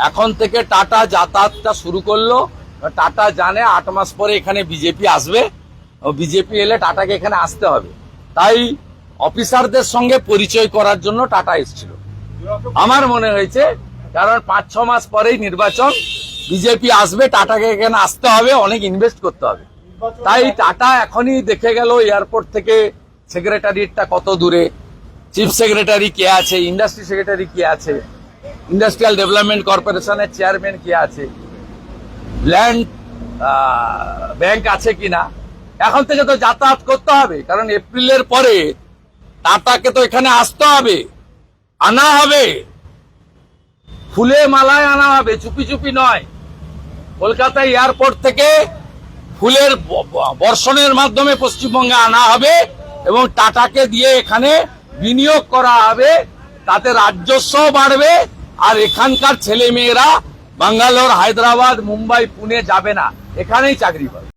এখন থেকে টাটা যাতায়াতটা শুরু করলো। টাটা জানে 8 মাস পরে এখানে বিজেপি আসবে, বিজেপি এলে টাটাকে এখানে আসতে হবে, তাই অফিসারদের সঙ্গে পরিচয় করার জন্য টাটা এসেছিল আমার মনে হয়েছে। কারণ 5-6 মাস পরেই নির্বাচন, বিজেপি আসবে, টাটাকে এখানে আসতে হবে, অনেক ইনভেস্ট করতে হবে। তাই টাটা এখনই দেখে গেল এয়ারপোর্ট থেকে সেক্রেটারিয়েটটা কত দূরে, চিফ সেক্রেটারি কে আছে, ইন্ডাস্ট্রি সেক্রেটারি কে আছে, ইন্ডাস্ট্রিয়াল ডেভেলপমেন্ট কর্পোরেশনের চেয়ারম্যান কে আছে, ল্যান্ড ব্যাংক আছে কিনা। এখন থেকে তো যাতায়াত করতে হবে, কারণ এপ্রিলের পরে টাটাকে তো এখানে আসতে হবে, আনা হবে, ফুলে মালায় আনা হবে, চুপি চুপি নয়। কলকাতা এয়ারপোর্ট থেকে ফুলের বর্ষণের মাধ্যমে পশ্চিমবঙ্গে আনা হবে এবং টাটাকে দিয়ে এখানে বিনিয়োগ করা হবে, তাতে রাজস্ব বাড়বে, আর এখানকার ছেলে মেয়েরা ব্যাঙ্গালোর, হায়দ্রাবাদ, মুম্বাই, পুনে যাবে না, এখানেই চাকরি পাবে।